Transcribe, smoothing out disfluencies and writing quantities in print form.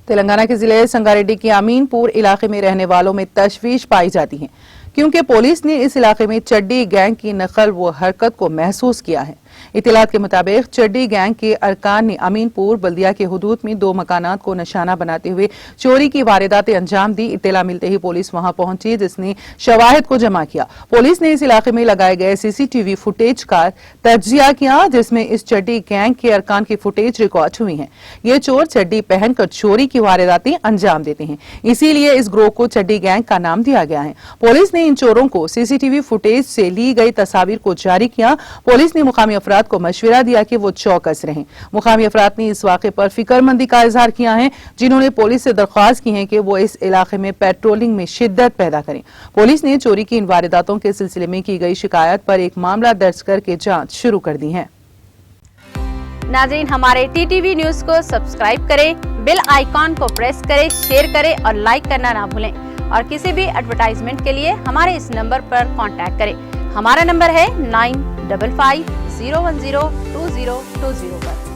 تلنگانہ کے ضلع سنگاریڈی کے امینپور علاقے میں رہنے والوں میں تشویش پائی جاتی ہے کیونکہ پولیس نے اس علاقے میں چڈی گینگ کی نقل و حرکت کو محسوس کیا ہے۔ اطلاعات کے مطابق چڈی گینگ کے ارکان نے امینپور بلدیہ کے حدود میں 2 مکانات کو نشانہ بناتے ہوئے چوری کی وارداتیں انجام دی۔ اطلاع ملتے ہی پولیس وہاں پہنچی جس نے شواہد کو جمع کیا۔ پولیس نے اس علاقے میں لگائے گئے CCTV فوٹیج کا تجزیہ کیا جس میں اس چڈی گینگ کے ارکان کی فوٹیج ریکارڈ ہوئی ہیں۔ یہ چور چڈی پہن کر چوری کی وارداتیں انجام دیتے ہیں، اسی لیے اس گروہ کو چڈی گینگ کا نام دیا گیا ہے۔ پولیس نے ان چوروں کو CCTV فوٹیج سے لی گئی تصاویر کو جاری کیا۔ پولیس نے مقامی افراد کو مشورہ دیا کہ وہ چوکس رہیں۔ مقامی افراد نے اس واقعے پر فکر مندی کا اظہار کیا ہے، جنہوں نے پولیس سے درخواست کی ہے کہ وہ اس علاقے میں پیٹرولنگ میں شدت پیدا کریں۔ پولیس نے چوری کی ان وارداتوں کے سلسلے میں کی گئی شکایت پر ایک معاملہ درج کر کے جانچ شروع کر دی ہے۔ ناظرین، ہمارے TTV نیوز کو سبسکرائب کریں، بیل آئیکن کو پریس کریں، شیئر کریں اور لائک کرنا نہ بھولیں، اور کسی بھی ایڈورٹائزمنٹ کے لیے ہمارے اس نمبر پر کانٹیکٹ کریں۔ ہمارا نمبر ہے 9550102020 پر۔